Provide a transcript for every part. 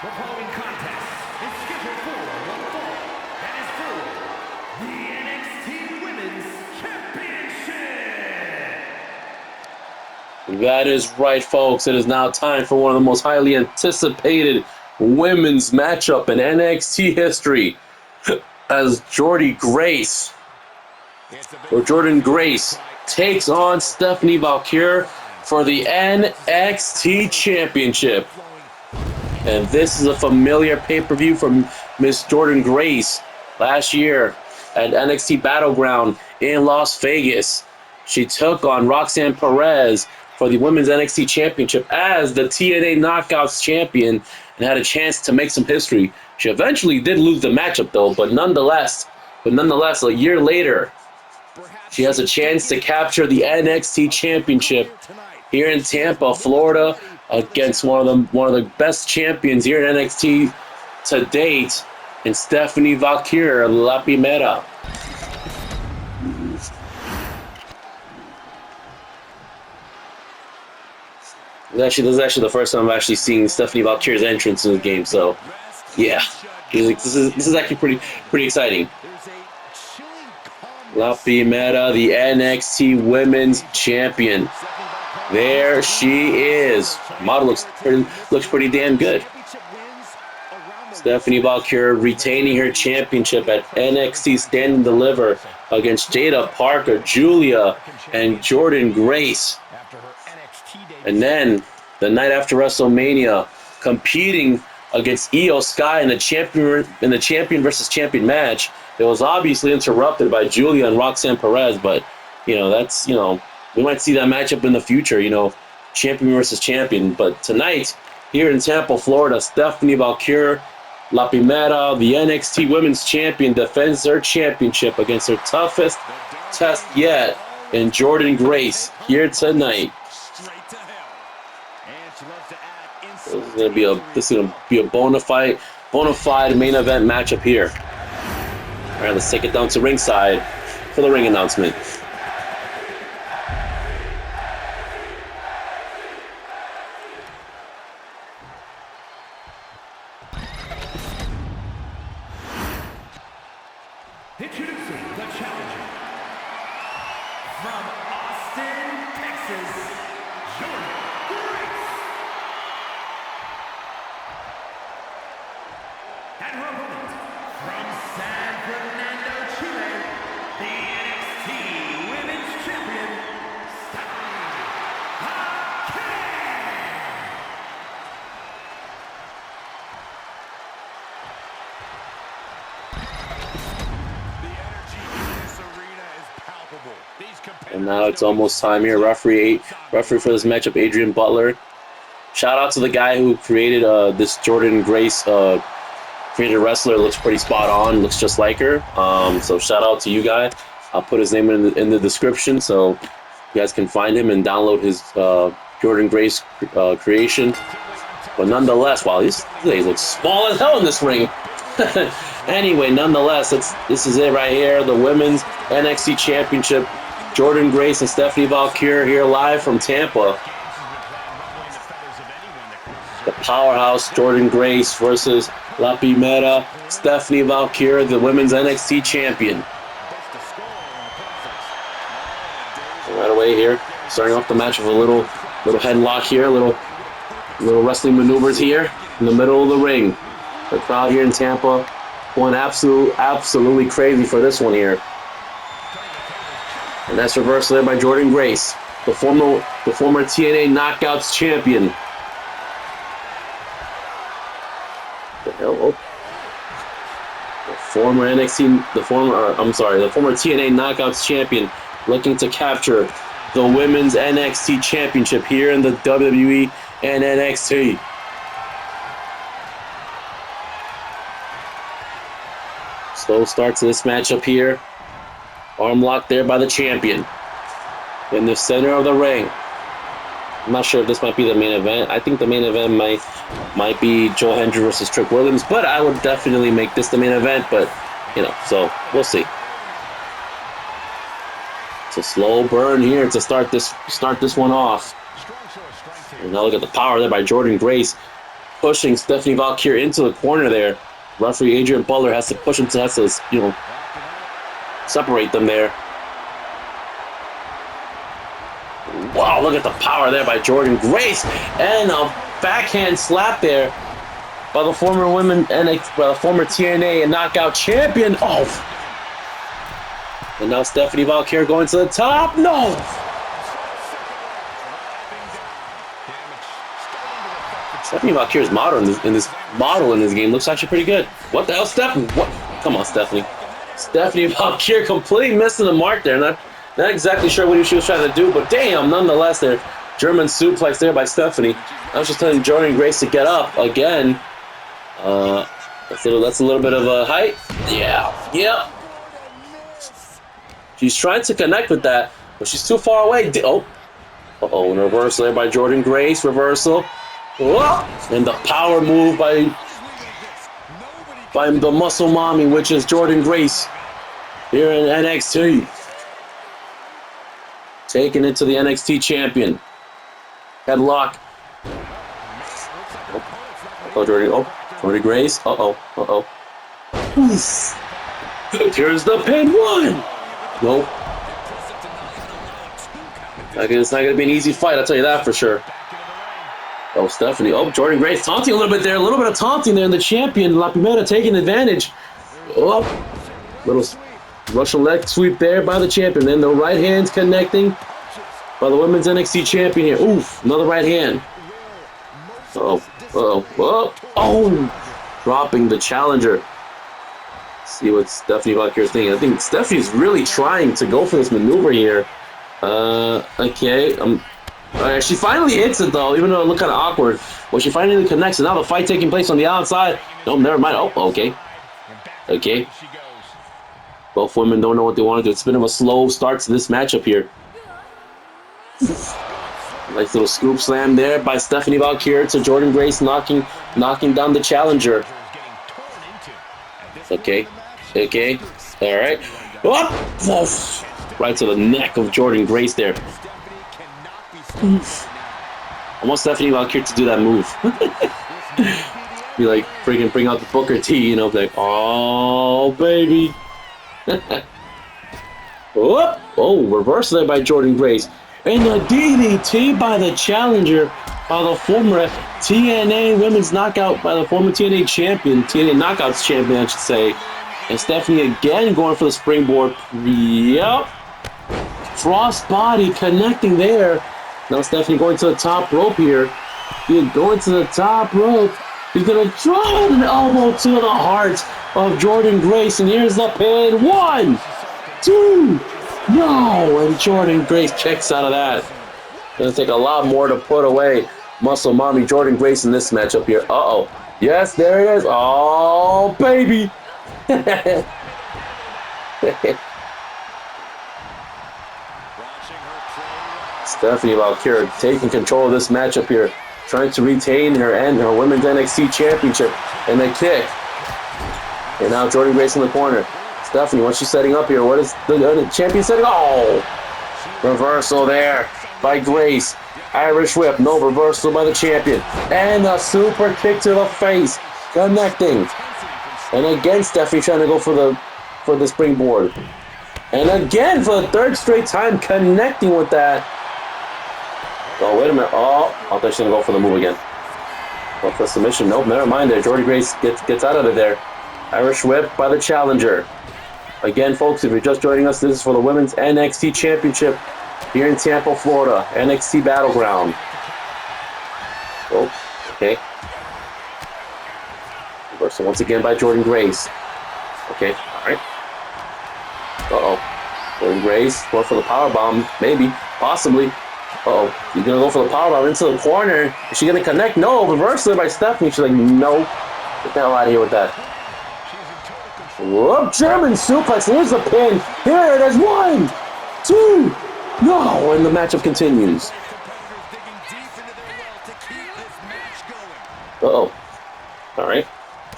The following contest is scheduled for one fall and is for the NXT Women's Championship. That is right, folks. It is now time for one of the most highly anticipated women's matchup in NXT history, as Jordynne Grace takes on Stephanie Vaquer for the NXT Championship. And this is a familiar pay-per-view from Miss Jordynne Grace last year at NXT Battleground in Las Vegas. She took on Roxanne Perez for the Women's NXT Championship as the TNA Knockouts champion and had a chance to make some history. She eventually did lose the matchup though, but nonetheless, a year later, she has a chance to capture the NXT Championship here in Tampa, Florida, against one of the best champions here in NXT to date, in Stephanie Vaquer, La Primera. This is actually the first time I'm actually seeing Stephanie Vaquer's entrance in the game, so yeah, this is actually pretty exciting. La Primera, the NXT Women's Champion. There she is. Model looks pretty damn good. Stephanie Vaquer retaining her championship at NXT Stand and Deliver against Jaidaparker, Giulia, and Jordynne Grace. And then the night after WrestleMania, competing against Io Sky in the champion versus champion match. It was obviously interrupted by Giulia and Roxanne Perez, but we might see that matchup in the future, champion versus champion. But tonight, here in Tampa, Florida, Stephanie Vaquer, La Primera, the NXT Women's Champion, defends her championship against her toughest test yet in Jordynne Grace here tonight. This is gonna be a bona fide main event matchup here. All right, let's take it down to ringside for the ring announcement. Introducing the challenger from Austin, Texas, Jordynne Grace. And her opponent from San Fernando, Chile, the NXT Women's Champion, Stephanie Vaquer. And now it's almost time here. Referee for this matchup, Adrian Butler. Shout out to the guy who created this Jordynne Grace created wrestler. Looks pretty spot on. Looks just like her. So shout out to you guy. I'll put his name in the description so you guys can find him and download his Jordynne Grace creation. But nonetheless, wow, these looks small as hell in this ring. Anyway, nonetheless, this is it right here. The Women's NXT Championship. Jordynne Grace and Stephanie Vaquer here live from Tampa. The powerhouse Jordynne Grace versus La Primera, Stephanie Vaquer, the Women's NXT Champion. Right away here, starting off the match with a little headlock here, little wrestling maneuvers here in the middle of the ring. The crowd here in Tampa going absolutely crazy for this one here. And that's reversed there by Jordynne Grace, the former TNA Knockouts champion. The former TNA Knockouts champion, looking to capture the Women's NXT Championship here in the WWE and NXT. Slow start to this matchup here. Arm lock there by the champion in the center of the ring. I'm not sure if this might be the main event. I think the main event might be Joe Hendry versus Trick Williams, but I would definitely make this the main event. But so we'll see. It's a slow burn here to start this one off. And now look at the power there by Jordynne Grace. pushing Stephanie Vaquer into the corner there. Referee Adrian Butler has to push him to, separate them there. Wow, look at the power there by Jordynne Grace. And a backhand slap there by the former former TNA and knockout champion. Oh. And now Stephanie Vaquer going to the top. No. Stephanie Vaquer's model in this game looks actually pretty good. What the hell, Stephanie? What? Come on, Stephanie. Stephanie Vaquer completely missing the mark there. Not exactly sure what she was trying to do, but damn, nonetheless, there. German suplex there by Stephanie. I was just telling Jordynne Grace to get up again. That's a little bit of a height. Yeah. Yep. She's trying to connect with that, but she's too far away. Oh. Uh-oh, and reversal there by Jordynne Grace. Reversal. Whoa. And the power move by the muscle mommy, which is Jordynne Grace here in NXT. Taking it to the NXT champion. Headlock. Oh, Jordynne Grace. Uh-oh. Here's the pin. One. Nope. It's not going to be an easy fight, I'll tell you that for sure. Oh, Stephanie. Oh, Jordynne Grace taunting a little bit there. A little bit of taunting there. And the champion, La Primera, taking advantage. Oh, little Russian leg sweep there by the champion. Then the right hand's connecting by the women's NXT champion here. Oof, another right hand. Oh, dropping the challenger. Let's see what Stephanie Vaquer is thinking. I think Stephanie's really trying to go for this maneuver here. Okay. Alright, she finally hits it though, even though it looked kind of awkward. Well, she finally connects, and now the fight taking place on the outside. Oh, never mind. Oh, okay. Okay. Both women don't know what they want to do. It's been a slow start to this matchup here. Nice little scoop slam there by Stephanie Vaquer to Jordynne Grace, knocking down the challenger. Okay. Alright. Oh! Right to the neck of Jordynne Grace there. I want Stephanie Vaquer to do that move. Be like, freaking bring out the Booker T, like, oh, baby. Oh, reversal there by Jordynne Grace. And the DDT by the challenger, by the former TNA Women's Knockout, by the former TNA champion, TNA Knockouts champion, I should say. And Stephanie again going for the springboard. Yep. Crossbody connecting there. Now Stephanie going to the top rope here. Going to the top rope. He's going to drive an elbow to the heart of Jordynne Grace. And here's the pin. 1, 2, no. And Jordynne Grace checks out of that. Going to take a lot more to put away Muscle Mommy Jordynne Grace in this matchup here. Uh-oh. Yes, there it is. Oh, baby. Stephanie Vaquer taking control of this matchup here, trying to retain her women's NXT championship. And the kick. And now Jordynne Grace in the corner. Stephanie, what's she setting up here? What is the champion setting? Oh! Reversal there by Grace. Irish whip, no reversal by the champion. And a super kick to the face, connecting. And again, Stephanie trying to go for the springboard. And again, for the third straight time, connecting with that. Oh, wait a minute. Oh, I thought she was going to go for the move again. Go for the submission. Nope, never mind there. Jordynne Grace gets out of it there. Irish whip by the challenger. Again, folks, if you're just joining us, this is for the Women's NXT Championship here in Tampa, Florida. NXT Battleground. Oh, okay. Reversal once again by Jordynne Grace. Okay, all right. Uh-oh. Jordynne Grace going for the powerbomb. Maybe. Possibly. Uh-oh. She's going to go for the powerbomb into the corner. Is she going to connect? No. Reversal by Stephanie. She's like, no. Get the hell out of here with that. Whoop. German suplex. And here's the pin. Here it is. 1, 2. No. And the matchup continues. Uh-oh. All right.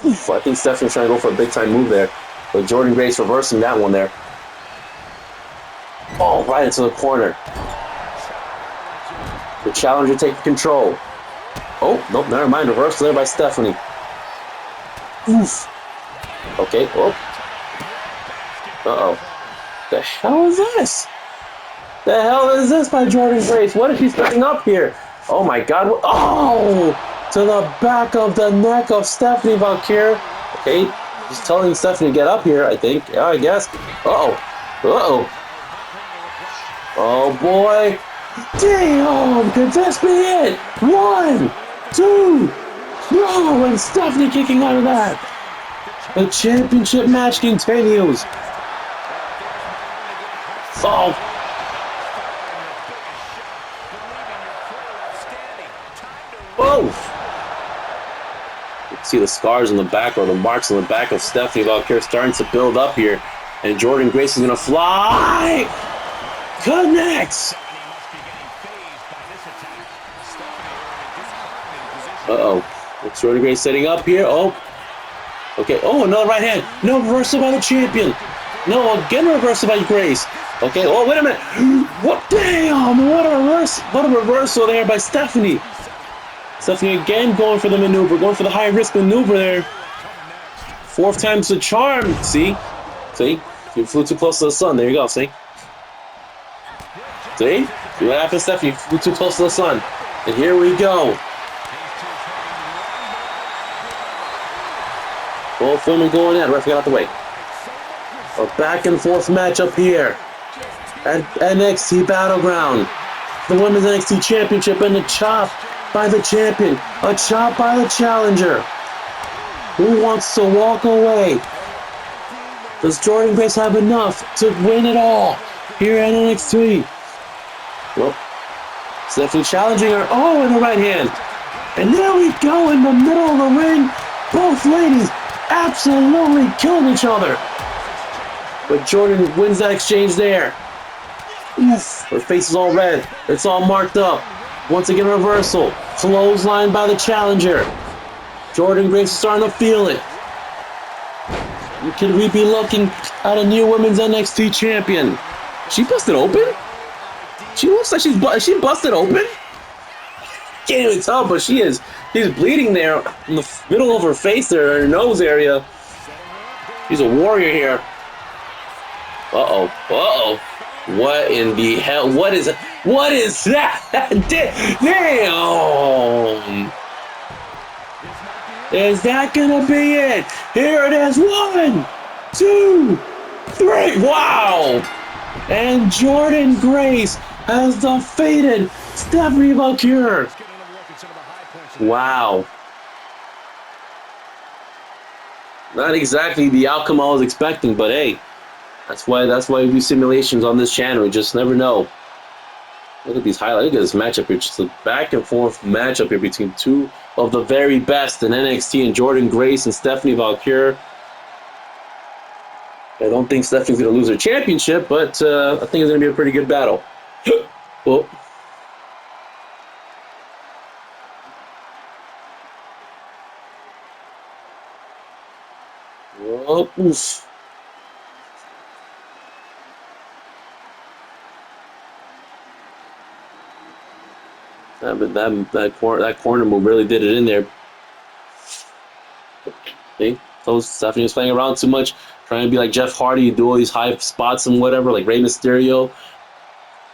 Oof, I think Stephanie's trying to go for a big-time move there. But Jordynne Grace reversing that one there. Oh, right into the corner. The challenger taking control. Oh, nope, never mind. Reversal there by Stephanie. Oof. Okay, oh. Uh-oh. The hell is this? The hell is this by Jordynne Grace? What is she setting up here? Oh my god. Oh! To the back of the neck of Stephanie Vaquer. Okay, just telling Stephanie to get up here, I think. Yeah, I guess. Uh-oh. Uh-oh. Oh boy. Damn! Could this be it? 1, 2. No! And Stephanie kicking out of that. The championship match continues. Oh. Whoa! You can see the scars on the back, or the marks on the back of Stephanie Vaquer starting to build up here. And Jordynne Grace is going to fly! Connects! Uh-oh. What's Jordynne Grace setting up here? Oh. Okay. Oh, another right hand. No, reversal by the champion. No, again reversal by Grace. Okay. Oh, wait a minute. What? Damn! What a reversal there by Stephanie. Stephanie again going for the maneuver, going for the high-risk maneuver there. 4th time's the charm. See? See? You flew too close to the sun. There you go. See? See? See what happened, Stephanie? You flew too close to the sun. And here we go. Both women going in. Referee got out the way. A back-and-forth match up here at NXT Battleground. The Women's NXT Championship and the chop by the champion. A chop by the challenger. Who wants to walk away? Does Jordynne Grace have enough to win it all here at NXT? Well, Stephanie challenging her. Oh, in the right hand. And there we go in the middle of the ring. Both ladies absolutely killing each other. But Jordynne wins that exchange there. Oof, her face is all red. It's all marked up. Once again, reversal. Clothesline by the challenger. Jordynne Grace is starting to feel it. Could we be looking at a new women's NXT champion? She busted open? She looks like she busted open? Can't even tell, but she's bleeding there in the middle of her face there, her nose area. She's a warrior here. Uh-oh. Uh-oh. What in the hell? What is that? Damn! Is that gonna be it? Here it is. 1, 2, 3. Wow! And Jordynne Grace has defeated Stephanie Vaquer. Wow. Not exactly the outcome I was expecting, but hey, that's why we do simulations on this channel. We just never know. Look at these highlights. Look at this matchup here. Just a back and forth matchup here between two of the very best in NXT, and Jordynne Grace and Stephanie Vaquer. I don't think Stephanie's going to lose her championship, but I think it's going to be a pretty good battle. Well, oh, oof. That corner move really did it in there. See? Stephanie was playing around too much, trying to be like Jeff Hardy, do all these high spots and whatever, like Rey Mysterio.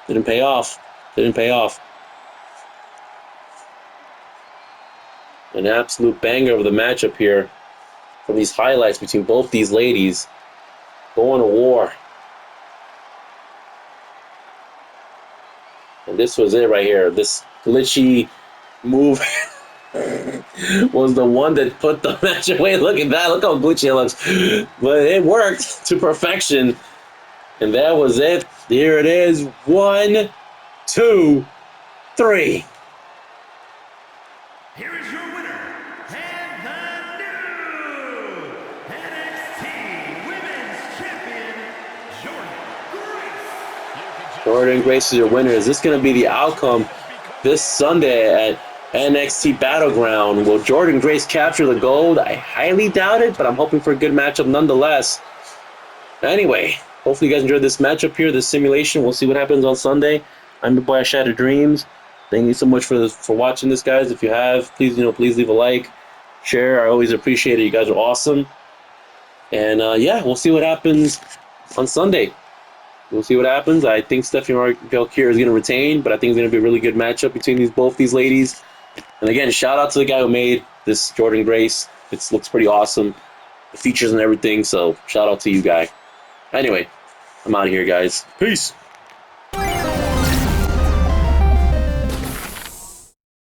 Didn't pay off. Didn't pay off. An absolute banger of the matchup here from these highlights between both these ladies. Going to war. And this was it right here. This glitchy move was the one that put the match away. Look at that. Look how glitchy it looks. But it worked to perfection. And that was it. Here it is. 1, 2, 3. Here is your winner, and the new NXT Women's Champion, Jordynne Grace is your winner. Is this going to be the outcome this Sunday at NXT Battleground? Will Jordynne Grace capture the gold? I highly doubt it, but I'm hoping for a good matchup nonetheless. Anyway, hopefully you guys enjoyed this matchup here, this simulation. We'll see what happens on Sunday. I'm your boy, Shattered Dreams. Thank you so much for watching this, guys. If you have, please please leave a like, share. I always appreciate it. You guys are awesome. And yeah, we'll see what happens on Sunday. We'll see what happens. I think Stephanie Vaquer is going to retain, but I think it's going to be a really good matchup between both these ladies. And again, shout out to the guy who made this Jordynne Grace. It looks pretty awesome. The features and everything. So shout out to you, guy. Anyway, I'm out of here, guys. Peace.